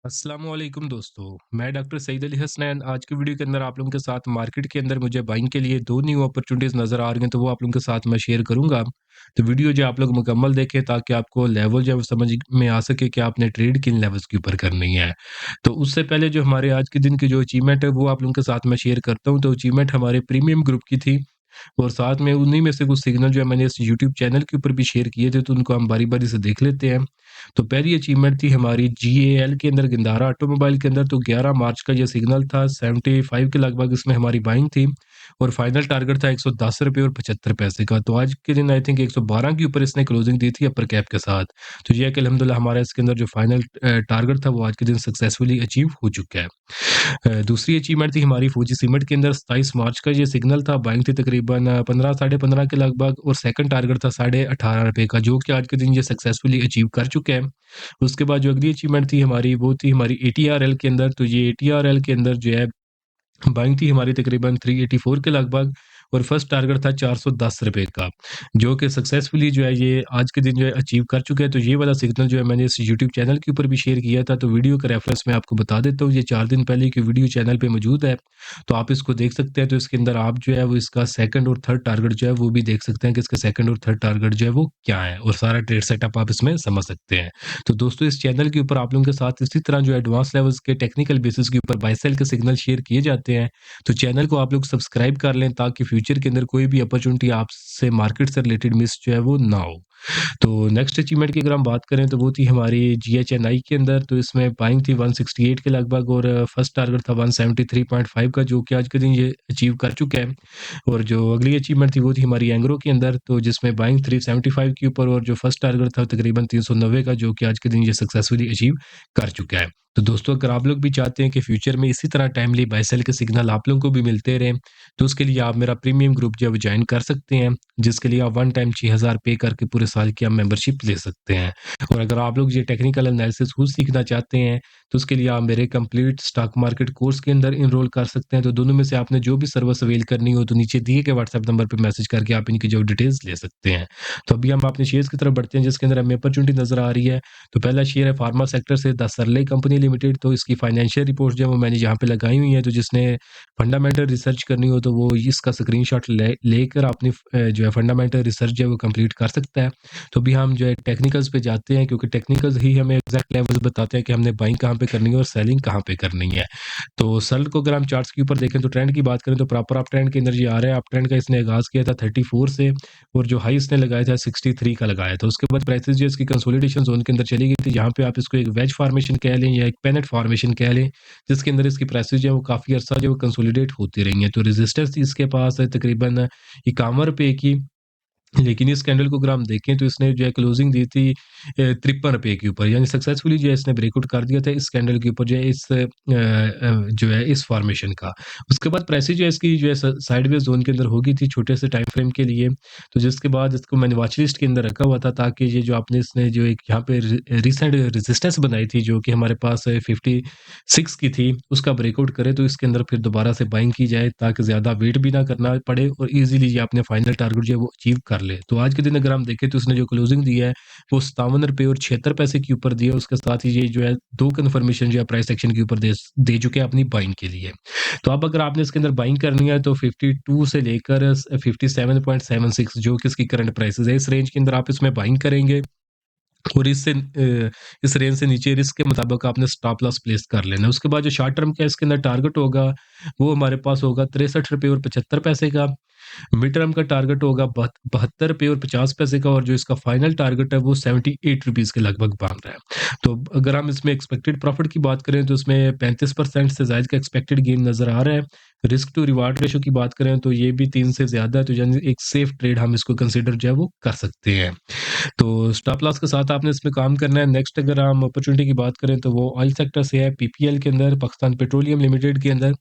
अस्सलाम वालेकुम दोस्तों, मैं डॉक्टर सईद अली हसनैन आज की वीडियो के अंदर आप लोगों के साथ मार्केट के अंदर मुझे बाइंग के लिए 2 न्यू अपॉर्चुनिटीज़ नज़र आ रही हैं, तो वो आप लोगों के साथ मैं शेयर करूँगा। तो वीडियो जो आप लोग मुकम्मल देखें ताकि आपको लेवल जो है वो समझ में आ सके कि आपने ट्रेड किन लेवल्स के ऊपर करनी है। तो उससे पहले जो हमारे आज के दिन की जो अचीवमेंट है वो आप लोगों के साथ मैं शेयर करता हूँ। तो अचीवमेंट हमारे प्रीमियम ग्रुप की थी और साथ में उन्हीं में से कुछ सिग्नल जो है मैंने इस यूट्यूब चैनल के ऊपर भी शेयर किए थे, तो उनको हम बारी-बारी से देख लेते हैं। तो पहली अचीवमेंट थी हमारी जीएएल के अंदर गिंदारा ऑटोमोबाइल के अंदर, तो 11 मार्च का ये सिग्नल था 75 के लगभग इसमें हमारी बाइंग थी और फाइनल टारगेट था ₹110 और 75 पैसे का। तो आज के दिन आई थिंक 112 के ऊपर इसने क्लोजिंग दी थी अपर कैप के साथ। तो ये है कि अल्हम्दुलिल्लाह हमारा इसके अंदर जो फाइनल टारगेट था वो आज के दिन सक्सेसफुली अचीव हो चुका है। दूसरी अचीवमेंट थी हमारी फूजी सीमेंट के अंदर 27 मार्च का ये सिग्नल था, बाइंग थी तकरीबन 15 साढ़े 15 के लगभग और सेकंड टारगेट था ₹18.5 का, जो कि आज के दिन ये सक्सेसफुली अचीव कर चुके हैं। उसके बाद जो अगली अचीवमेंट थी हमारी वो थी हमारी एटीआरएल के अंदर, तो ये एटीआरएल के अंदर जो है बाइंग थी हमारी तकरीबन 384 के लगभग और फर्स्ट टारगेट था ₹410 का, जो कि सक्सेसफुली जो है ये आज के दिन जो है अचीव कर चुके हैं। तो ये वाला सिग्नल जो है मैंने इस यूट्यूब चैनल के ऊपर भी शेयर किया था, तो वीडियो का रेफरेंस मैं आपको बता देता हूँ। ये 4 दिन पहले की वीडियो चैनल पे मौजूद है, तो आप इसको देख सकते हैं। तो इसके अंदर आप जो है वो इसका सेकंड और थर्ड टारगेट जो है वो भी देख सकते हैं कि इसका सेकंड और थर्ड टारगेट जो है वो क्या है और सारा ट्रेड सेटअप आप इसमें समझ सकते हैं। तो दोस्तों इस चैनल के ऊपर आप लोगों के साथ इसी तरह जो एडवांस लेवल्स के टेक्निकल बेसिस के ऊपर बाय सेल के सिग्नल शेयर किए जाते हैं। तो चैनल को आप लोग सब्सक्राइब कर लें ताकि फ्यूचर के अंदर कोई भी अपॉर्चुनिटी आपसे मार्केट से रिलेटेड मिस जो है वो ना हो। तो नेक्स्ट अचीवमेंट की अगर हम बात करें तो वो थी हमारी जीएचएनआई के अंदर, तो इसमें बाइंग थी 168 के लगभग और फर्स्ट टारगेट था 173.5 का, जो कि आज के दिन ये अचीव कर चुके हैं। और जो अगली अचीवमेंट थी वो थी हमारी एंग्रो के अंदर, तो जिसमें बाइंग 375 के ऊपर और जो फर्स्ट टारगेट था तकरीबन 390 का, जो कि आज के दिन ये सक्सेसफुली अचीव कर चुका है। तो दोस्तों अगर आप लोग भी चाहते हैं कि फ्यूचर में इसी तरह टाइमली बाय सेल के सिग्नल आप लोगों को भी मिलते रहें, तो उसके लिए आप मेरा प्रीमियम ग्रुप जो है वो ज्वाइन कर सकते हैं, जिसके लिए आप वन टाइम 6000 पे करके पूरे साल की आप मेंबरशिप ले सकते हैं। और अगर आप लोग ये टेक्निकल एनालिसिस खुद सीखना चाहते हैं, तो उसके लिए आप मेरे कंप्लीट स्टॉक मार्केट कोर्स के अंदर एनरोल कर सकते हैं। तो दोनों में से आपने जो भी सर्विस अवेल करनी हो तो नीचे दिए गए व्हाट्सएप नंबर पे मैसेज करके आप इनकी जो डिटेल्स ले सकते हैं। तो अभी हम अपने शेयर्स की तरफ बढ़ते हैं, जिसके अंदर हमें अपॉर्चुनिटी नज़र आ रही है। तो पहला शेयर है फार्मा सेक्टर से द सरले कंपनी लिमिटेड, तो इसकी फाइनेंशियल रिपोर्ट जो है वो मैंने यहाँ पे लगाई हुई है। तो जिसने फंडामेंटल रिसर्च करनी हो तो वो इसका स्क्रीनशॉट लेकर अपनी जो है फंडामेंटल रिसर्च जो है वो कंप्लीट कर सकता है। तो अभी हम जो है टेक्निकल्स पे जाते हैं, क्योंकि टेक्निकल्स ही हमें एग्जैक्ट लेवल्स बताते हैं कि हमने बाइंग कहाँ पे करनी है और सेलिंग कहाँ पे करनी है। तो सल को अगर हम चार्ट्स के ऊपर देखें तो ट्रेंड की बात करें तो प्रॉपर अप ट्रेंड के अंदर ये आ रहा है। अप ट्रेंड का इसने आगाज किया था 34 से और जो हाई इसने लगाया था 63 का लगाया था। उसके बाद प्राइसेस जो इसकी कंसोलिडेशन जोन के अंदर चली गई थी, जहाँ पे आप इसको एक वेज फॉर्मेशन कह लें या एक पेनेट फॉर्मेशन कह लें, जिसके अंदर इसकी प्राइसेस जो है वो काफ़ी अर्सा जो है कंसोलिडेट होती रही हैं। तो रेजिस्टेंस इसके पास है तकरीबन 51 रुपए की, लेकिन इस कैंडल को अगर हम देखें तो इसने जो है क्लोजिंग दी थी 53 रुपए के ऊपर, यानी सक्सेसफुली जो है इसने ब्रेकआउट कर दिया था इस कैंडल के ऊपर जो है इस जो है इस फॉर्मेशन का। उसके बाद प्राइसेस जो है इसकी जो है साइडवेज जोन के अंदर होगी थी छोटे से टाइम फ्रेम के लिए। तो जिसके बाद इसको मैंने वॉच लिस्ट के अंदर रखा हुआ था ताकि ये जो आपने इसने जो एक यहाँ पे रिसेंट रेजिस्टेंस बनाई थी जो कि हमारे पास 56 की थी, उसका ब्रेकआउट करे तो इसके अंदर फिर दोबारा से बाइंग की जाए ताकि ज़्यादा वेट भी ना करना पड़े और ईज़िली ये अपने फाइनल टारगेट जो है वो अचीव कर ले। तो आज के दिन अगर हम देखें तो उसने जो क्लोजिंग दी है वो ₹57 और 76 पैसे के ऊपर दी है। उसके साथ ही ये जो है 2 कन्फर्मेशन जो है प्राइस एक्शन के ऊपर दे दे चुके हैं अपनी बाइंग के लिए। तो अब अगर आपने इसके अंदर बाइंग करनी है तो 52 से लेकर 57.76 जो कि इसकी करंट प्राइसेज़ है, इस रेंज के अंदर आप इसमें बाइंग करेंगे और इस रेंज से नीचे रिस्क के मुताबिक आपने स्टॉप लॉस प्लेस कर लेना है। उसके बाद जो शॉर्ट टर्म का इसके अंदर टारगेट होगा, वो हमारे पास होगा ₹63 और 75 पैसे का। मिड टर्म का टारगेट होगा ₹72 और 50 पैसे का और जो इसका फाइनल टारगेट है वो ₹78 के लगभग बाँध रहा है। तो अगर हम इसमें एक्सपेक्टेड प्रॉफिट की बात करें तो इसमें 35% से ज़ायद का एक्सपेक्टेड गेन नज़र आ रहा है। रिस्क टू रिवार्ड रेशियो की बात करें तो ये भी 3 से ज़्यादा है, तो यानी एक सेफ ट्रेड हम इसको कंसीडर जो है वो कर सकते हैं। तो स्टॉप लॉस के साथ आपने इसमें काम करना है। नेक्स्ट अगर हम अपॉर्चुनिटी की बात करें तो वो ऑयल सेक्टर से है, पीपीएल के अंदर, पाकिस्तान पेट्रोलियम लिमिटेड के अंदर।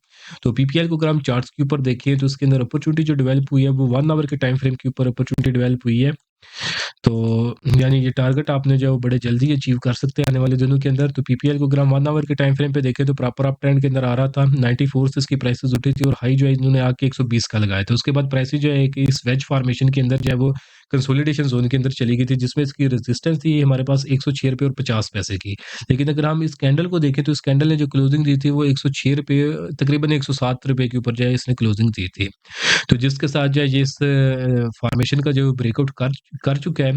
तो पीपीएल को अगर हम चार्ट्स के ऊपर देखें तो उसके अंदर अपॉर्चुनिटी जो डेवलप हुई है वो 1 आवर के टाइम फ्रेम के ऊपर अपॉर्चुनिटी डेवलप हुई है। तो यानी ये टारगेट आपने जो है वो बड़े जल्दी अचीव कर सकते हैं आने वाले दिनों के अंदर। तो पीपीएल को अगर हम 1 आवर के टाइम फ्रेम पे देखें तो प्रॉपर अप ट्रेंड के अंदर आ रहा था। 94 से इसकी प्राइसेज़ उठी थी और हाई जो है इन्होंने आके 120 का लगाया था। उसके बाद प्राइसेज़ जो है कि इस वेज फॉर्मेशन के अंदर जो है वो कंसोलिडेशन ज़ोन के अंदर चली गई थी, जिसमें इसकी रेजिस्टेंस थी हमारे पास ₹106 और 50 पैसे की। लेकिन अगर हम इस कैंडल को देखें तो इस कैंडल ने जो क्लोजिंग दी थी वो ₹106 तकरीबन ₹107 के ऊपर जो है इसने क्लोजिंग दी थी। तो जिसके साथ जो है ये इस फॉर्मेशन का जो ब्रेकआउट कर कर चुका है,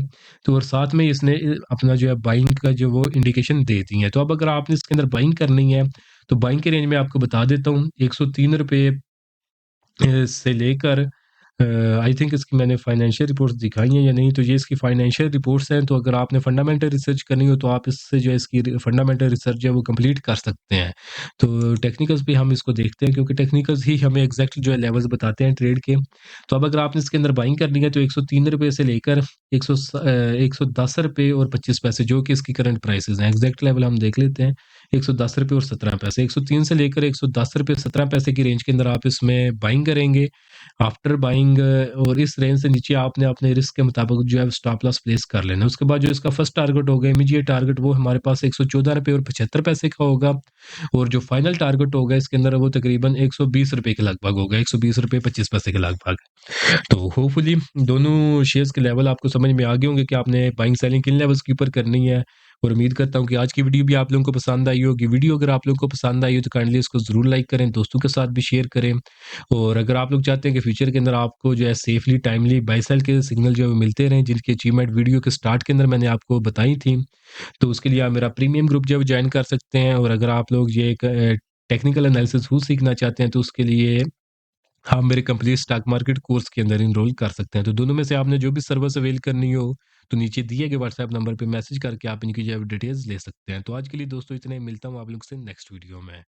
तो और साथ में इसने अपना जो है बाइंग का जो वो इंडिकेशन दे दी है। तो अब अगर आपने इसके अंदर बाइंग करनी है, तो बाइंग की रेंज मैं आपको बता देता हूँ, ₹103 से लेकर आई थिंक इसकी मैंने फाइनेंशियल रिपोर्ट्स दिखाई हैं या नहीं, तो ये इसकी फाइनेंशियल रिपोर्ट्स हैं, तो अगर आपने फंडामेंटल रिसर्च करनी हो तो आप इससे जो है इसकी फंडामेंटल रिसर्च जो है वो कंप्लीट कर सकते हैं। तो टेक्निकल्स भी हम इसको देखते हैं क्योंकि टेक्निकल्स ही हमें एग्जैक्ट जो है लेवल्स बताते हैं ट्रेड के। तो अब अगर आपने इसके अंदर बाइंग करनी है तो ₹103 से लेकर ₹110 और 25 पैसे जो कि इसकी करंट प्राइसेस हैं। एग्जैक्ट लेवल हम देख लेते हैं, ₹110 और 17 पैसे। 103 से लेकर ₹110 17 पैसे की रेंज के अंदर आप इसमें बाइंग करेंगे। आफ्टर बाइंग और इस रेंज से नीचे आपने अपने रिस्क के मुताबिक जो है स्टॉप लॉस प्लेस कर लेना है। उसके बाद जो इसका फर्स्ट टारगेट होगा, इमीडिएट टारगेट, वो हमारे पास ₹114 और 75 पैसे का होगा, और जो फाइनल टारगेट होगा इसके अंदर वो तकरीबन ₹120 के लगभग होगा, ₹120 25 पैसे के लगभग। तो होपफुली दोनों शेयर्स के लेवल आपको समझ में आ गए होंगे कि आपने बाइंग सेलिंग किन लेवल्स के ऊपर करनी है, और उम्मीद करता हूँ कि आज की वीडियो भी आप लोगों को पसंद आई होगी। वीडियो अगर आप लोगों को पसंद आई हो तो काइंडली इसको ज़रूर लाइक करें, दोस्तों के साथ भी शेयर करें, और अगर आप लोग चाहते हैं कि फ्यूचर के अंदर आपको जो है सेफली टाइमली बाय सेल के सिग्नल जो है वो मिलते रहें, जिनकी अचीवमेंट वीडियो के स्टार्ट के अंदर मैंने आपको बताई थी, तो उसके लिए आप मेरा प्रीमियम ग्रुप जो है वो ज्वाइन कर सकते हैं। और अगर आप लोग ये एक टेक्निकल एनालिसिस खुद सीखना चाहते हैं तो उसके लिए आप मेरे कंप्लीट स्टॉक मार्केट कोर्स के अंदर इनरोल कर सकते हैं। तो दोनों में से आपने जो भी सर्विस अवेल करनी हो, तो नीचे दिए गए व्हाट्सएप नंबर पे मैसेज करके आप इनकी जो है डिटेल्स ले सकते हैं। तो आज के लिए दोस्तों इतना ही, मिलता हूँ आप लोग से नेक्स्ट वीडियो में।